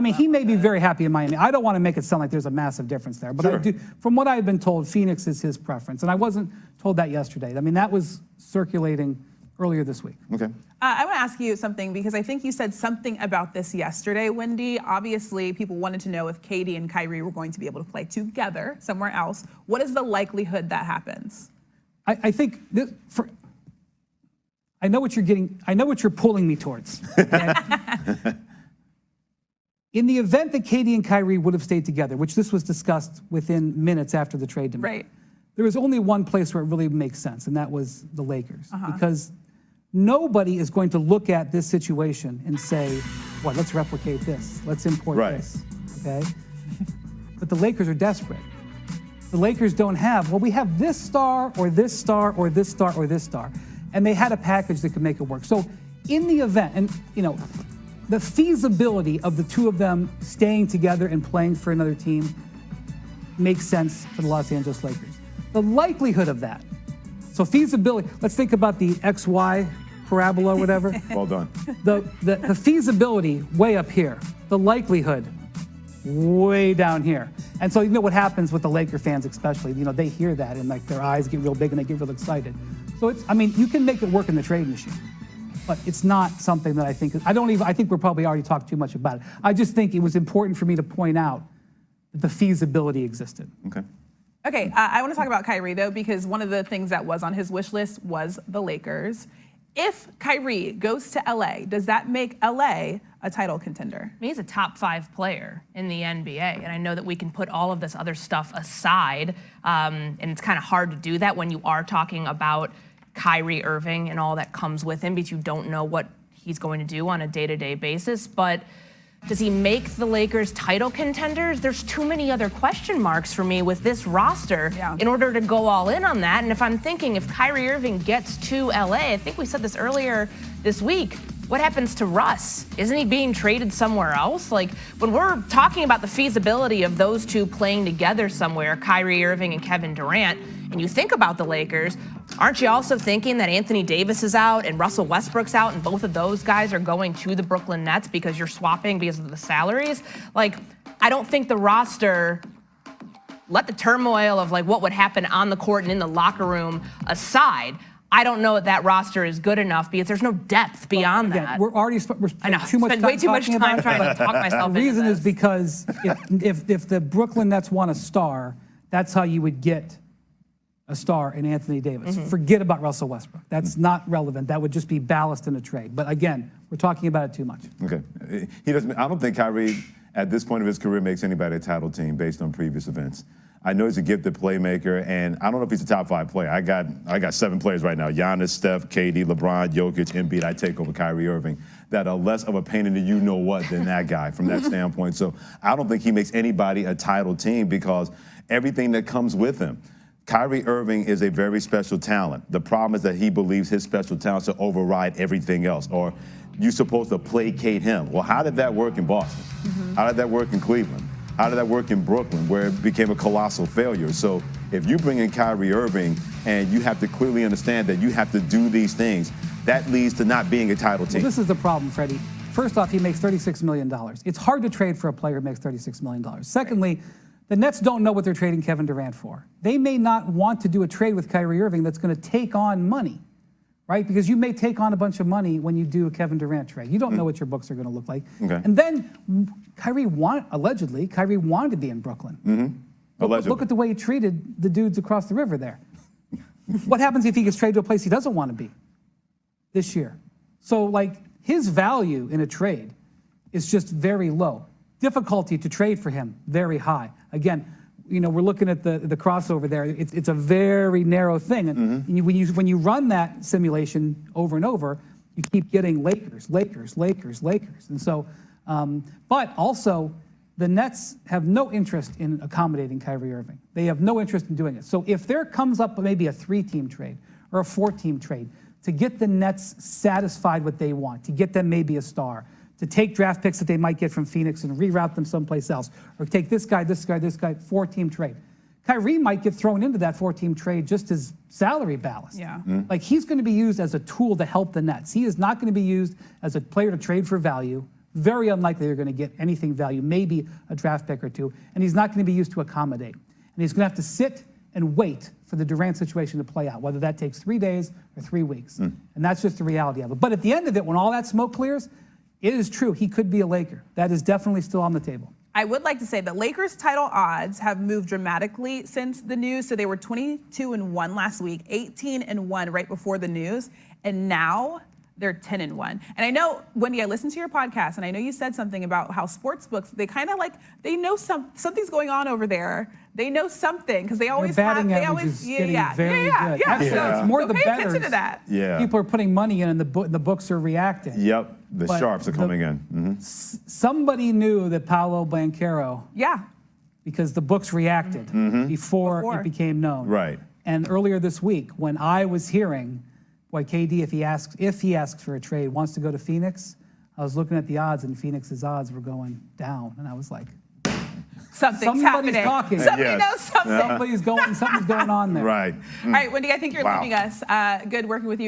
mean, he may be very happy in Miami. I don't want to make it sound like there's a massive difference there, but I do, from what I've been told, Phoenix is his preference, and I wasn't told that yesterday. I mean, that was circulating earlier this week. Okay. I want to ask you something because I think you said something about this yesterday, Wendy. Obviously, people wanted to know if KD and Kyrie were going to be able to play together somewhere else. What is the likelihood that happens? I think I know what you're getting. I know what you're pulling me towards. Okay? In the event that KD and Kyrie would have stayed together, which this was discussed within minutes after the trade demand, Right. there was only one place where it really makes sense, and that was the Lakers. Because nobody is going to look at this situation and say, well, let's replicate this. Let's import this, okay? But the Lakers are desperate. The Lakers don't have, well, we have this star or this star or this star or this star. And they had a package that could make it work. So in the event, and you know, the feasibility of the two of them staying together and playing for another team makes sense for the Los Angeles Lakers. The likelihood of that, so feasibility, let's think about the XY parabola or whatever. Well done. The feasibility way up here, the likelihood way down here. And so you know what happens with the Laker fans especially, you know, they hear that and like their eyes get real big and they get real excited. So it's, I mean, you can make it work in the trade machine, but it's not something that I think, I think we're probably already talked too much about it. I just think it was important for me to point out that the feasibility existed. Okay. Okay, I want to talk about Kyrie, though, because one of the things that was on his wish list was the Lakers. If Kyrie goes to LA, does that make LA a title contender? I mean, he's a top 5 player in the NBA, and I know that we can put all of this other stuff aside, and it's kind of hard to do that when you are talking about Kyrie Irving and all that comes with him because you don't know what he's going to do on a day-to-day basis. But does he make the Lakers title contenders? There's too many other question marks for me with this roster in order to go all in on that. And if I'm thinking if Kyrie Irving gets to LA, I think we said this earlier this week, what happens to Russ? Isn't he being traded somewhere else? Like, when we're talking about the feasibility of those two playing together somewhere, Kyrie Irving and Kevin Durant, and you think about the Lakers, aren't you also thinking that Anthony Davis is out and Russell Westbrook's out and both of those guys are going to the Brooklyn Nets because you're swapping because of the salaries? Like, I don't think the roster, let the turmoil of like what would happen on the court and in the locker room aside, I don't know that roster is good enough because there's no depth beyond that. We're already we're spending too much time way too much talking time about it. trying to talk myself into The reason this. is because if the Brooklyn Nets want a star, that's how you would get a star in Anthony Davis. Forget about Russell Westbrook. That's not relevant. That would just be ballast in a trade. But again, we're talking about it too much. Okay. He doesn't. I don't think Kyrie, at this point of his career, makes anybody a title team based on previous events. I know he's a gifted playmaker, and I don't know if he's a top 5 player. I got 7 players right now: Giannis, Steph, KD, LeBron, Jokic, Embiid. I take over Kyrie Irving that are less of a pain in the you-know-what than that guy from that standpoint. So I don't think he makes anybody a title team because everything that comes with him. Kyrie Irving is a very special talent. The problem is that he believes his special talents will override everything else, or you're supposed to placate him. Well, how did that work in Boston? How did that work in Cleveland? How did that work in Brooklyn, where it became a colossal failure? So if you bring in Kyrie Irving and you have to clearly understand that you have to do these things, that leads to not being a title team. Well, this is the problem, Freddie. First off, he makes $36 million. It's hard to trade for a player who makes $36 million. Secondly, the Nets don't know what they're trading Kevin Durant for. They may not want to do a trade with Kyrie Irving that's going to take on money, right? Because you may take on a bunch of money when you do a Kevin Durant trade. You don't know what your books are going to look like. Okay. And then Kyrie wanted to be in Brooklyn. Look at the way he treated the dudes across the river there. What happens if he gets traded to a place he doesn't want to be this year? So, like, his value in a trade is just very low. Difficulty to trade for him, very high. Again, you know, we're looking at the crossover there. It's a very narrow thing. And when you run that simulation over and over, you keep getting Lakers. And so, but also, the Nets have no interest in accommodating Kyrie Irving. They have no interest in doing it. So if there comes up maybe a 3-team trade or a 4-team trade to get the Nets satisfied what they want, to get them maybe a star, to take draft picks that they might get from Phoenix and reroute them someplace else, or take this guy, 4-team trade. Kyrie might get thrown into that 4-team trade just as salary ballast. Yeah. Like, he's going to be used as a tool to help the Nets. He is not going to be used as a player to trade for value very unlikely they're going to get anything value, maybe a draft pick or two, and he's not going to be used to accommodate. And he's going to have to sit and wait for the Durant situation to play out, whether that takes 3 days or 3 weeks. And that's just the reality of it. But at the end of it, when all that smoke clears, it is true, he could be a Laker. That is definitely still on the table. I would like to say that Lakers title odds have moved dramatically since the news. So they were 22-1 last week, 18-1 right before the news, and now they're 10-1. And I know, Wendy, I listened to your podcast, and I know you said something about how sports books, they kind of they know something's going on over there. They know something because they always Their have. batting They average always, is getting very good. Yeah. So it's more So the pay attention bettors. to that. Yeah. People are putting money in, and the books are reacting. Yep. The But sharps are the- coming in. Somebody knew that Paolo Banchero, Yeah. because the books reacted before it became known. Right. And earlier this week, when I was hearing, boy, KD, if he asks for a trade, wants to go to Phoenix, I was looking at the odds, and Phoenix's odds were going down, and I was like, Something's somebody's happening. talking. Somebody Yes. knows something. something's going on there. All right, Wendy, I think you're Wow. leaving us. Good working with you.